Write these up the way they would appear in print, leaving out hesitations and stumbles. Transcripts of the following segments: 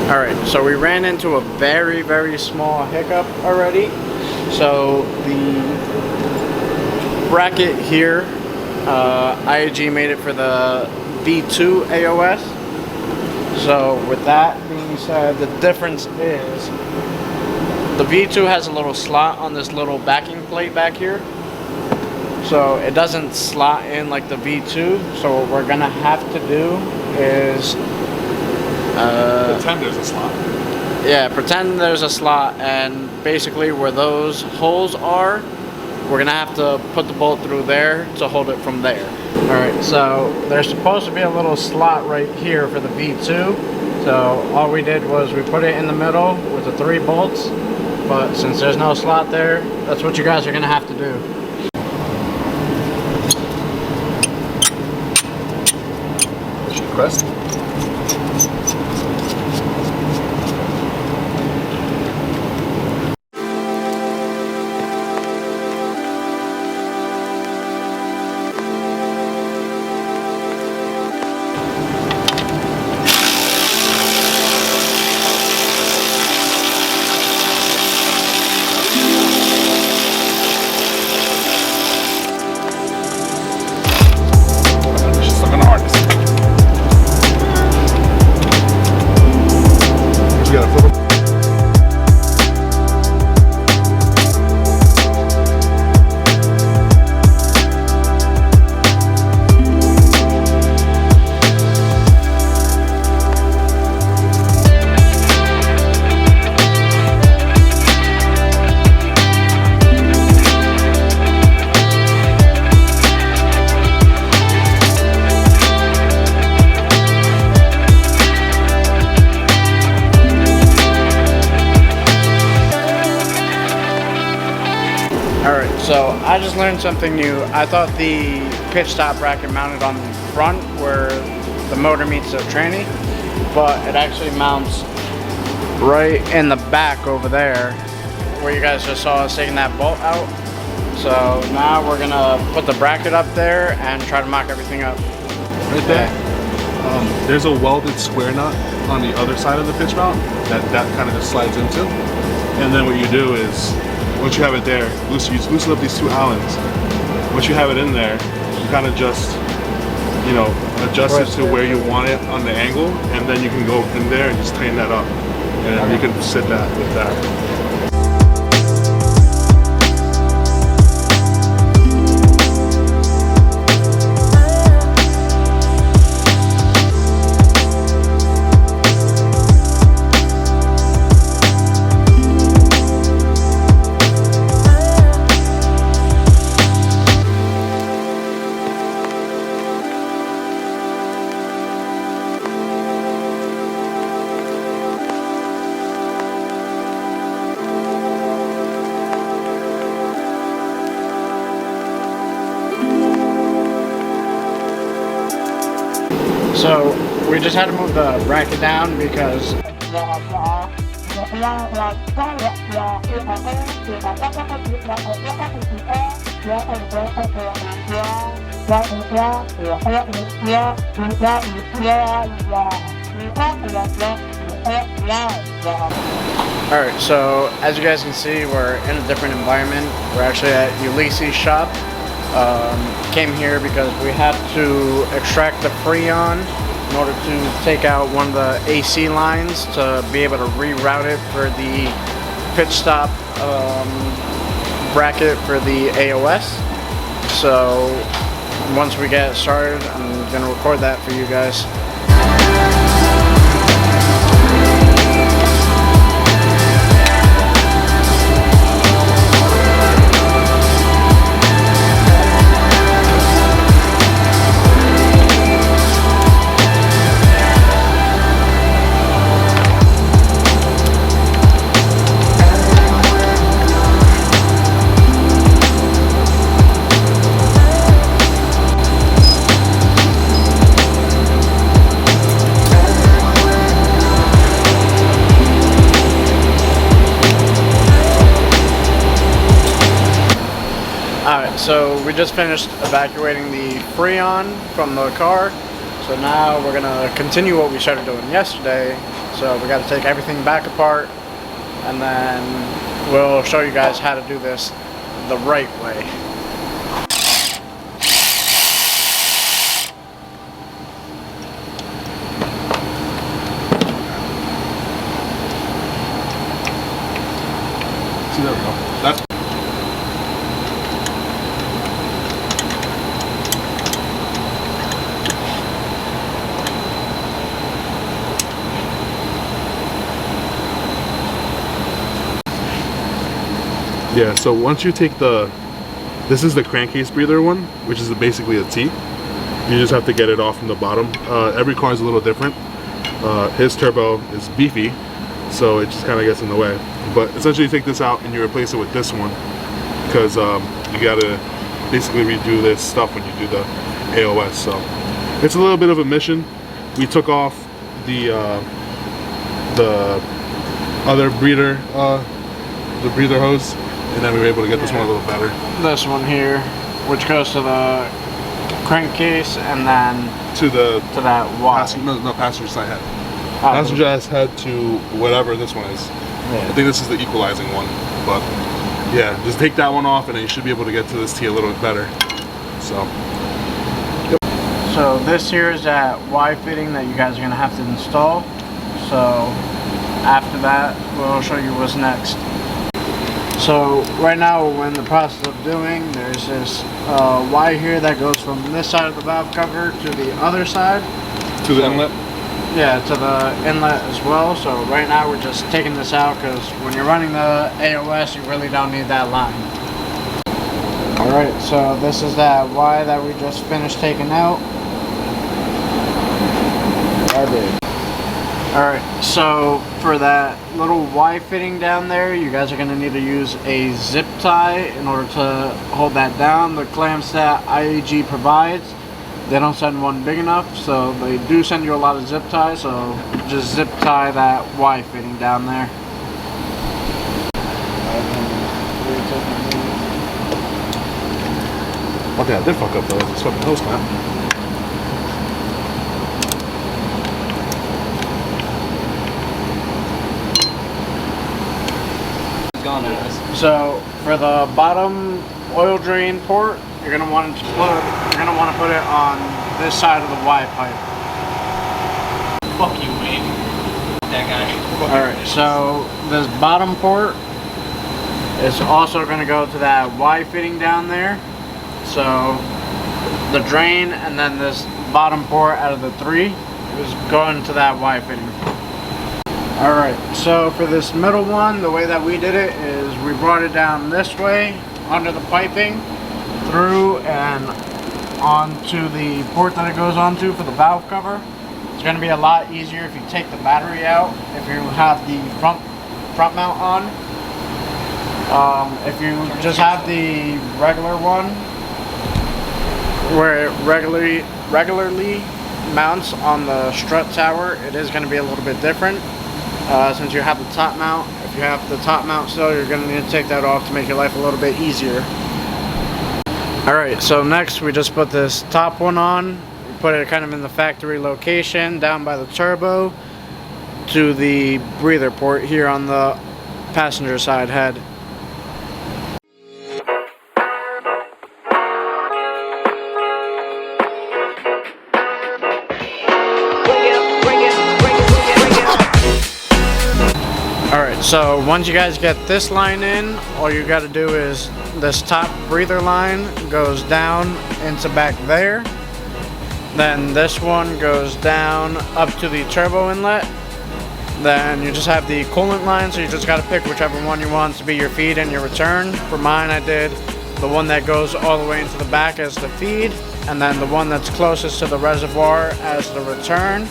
Alright, so we ran into a very, very small hiccup already. So the bracket here, IAG made it for the V2 AOS. So with that being said, the difference is the V2 has a little slot on this little backing plate back here. So it doesn't slot in like the V2. So what we're gonna have to do is pretend there's a slot. Yeah, pretend there's a slot, and basically where those holes are, we're gonna have to put the bolt through there to hold it from there. Alright, so there's supposed to be a little slot right here for the V2. So all we did was we put it in the middle with the 3 bolts, but since there's no slot there, that's what you guys are gonna have to do. Press. Alright, so I just learned something new. I thought the pitch stop bracket mounted on the front where the motor meets the tranny, but it actually mounts right in the back over there where you guys just saw us taking that bolt out. So now we're gonna put the bracket up there and try to mock everything up. Right there, there's a welded square nut on the other side of the pitch mount that kind of just slides into. And then what you do is, once you have it there, you loosen up these 2 Allens. Once you have it in there, you kind of just, you know, adjust it to where you want it on the angle, and then you can go in there and just tighten that up. And you can sit that with that. So we just had to move the bracket down because Alright, so as you guys can see, we're in a different environment. We're actually at Ulysses' shop. Came here because we had to extract the Freon in order to take out one of the AC lines to be able to reroute it for the pitch stop bracket for the AOS. So once we get started, I'm going to record that for you guys. so we just finished evacuating the Freon from the car. So now we're gonna continue what we started doing yesterday. So we gotta take everything back apart, and then we'll show you guys how to do this the right way. See, there we go. That's yeah, so once you take this is the crankcase breather one, which is basically a T. You just have to get it off from the bottom. Every car is a little different. His turbo is beefy, so it just kind of gets in the way. But essentially you take this out and you replace it with this one, because you gotta basically redo this stuff when you do the AOS. So it's a little bit of a mission. We took off the other breather, the breather hose, and then we were able to get this one a little better. This one here, which goes to the crankcase and then To that Y. no, passenger side head. Oh, Passenger side head to whatever this one is. yeah. I think this is the equalizing one, but yeah, just take that one off and then you should be able to get to this T a little bit better. So. So this here is that Y fitting that you guys are gonna have to install. So after that, we'll show you what's next. So right now we're in the process of doing, there's this Y here that goes from this side of the valve cover to the other side. To the inlet? Yeah, to the inlet as well. So right now we're just taking this out because when you're running the AOS, you really don't need that line. Alright, so this is that Y that we just finished taking out. Alright, so for that little Y fitting down there, you guys are going to need to use a zip tie in order to hold that down. The clamps that IAG provides, they don't send one big enough, so they do send you a lot of zip ties, so just zip tie that Y fitting down there. Okay, I did fuck up though, it's fucking hose clamp. So for the bottom oil drain port, you're gonna want to put it on this side of the Y pipe. Fuck you, Wayne. That guy. All right. So this bottom port is also gonna go to that Y fitting down there. So the drain and then this bottom port out of the three is going to that Y fitting. Alright, so for this middle one, the way that we did it is we brought it down this way, under the piping, through and onto the port that it goes onto for the valve cover. It's going to be a lot easier if you take the battery out, if you have the front mount on. If you just have the regular one, where it regularly mounts on the strut tower, it is going to be a little bit different. Since you have the top mount, if you have the top mount still, you're going to need to take that off to make your life a little bit easier. Alright, so next we just put this top one on. We put it kind of in the factory location, down by the turbo, to the breather port here on the passenger side head. Alright, so once you guys get this line in, all you got to do is this top breather line goes down into back there. Then this one goes down up to the turbo inlet. Then you just have the coolant line, so you just got to pick whichever one you want to be your feed and your return. For mine, I did the one that goes all the way into the back as the feed, and then the one that's closest to the reservoir as the return.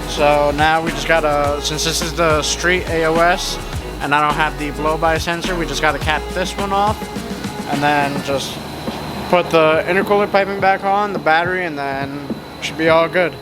So now we just gotta, since this is the street AOS and I don't have the blow-by sensor, we just gotta cap this one off and then just put the intercooler piping back on, the battery, and then should be all good.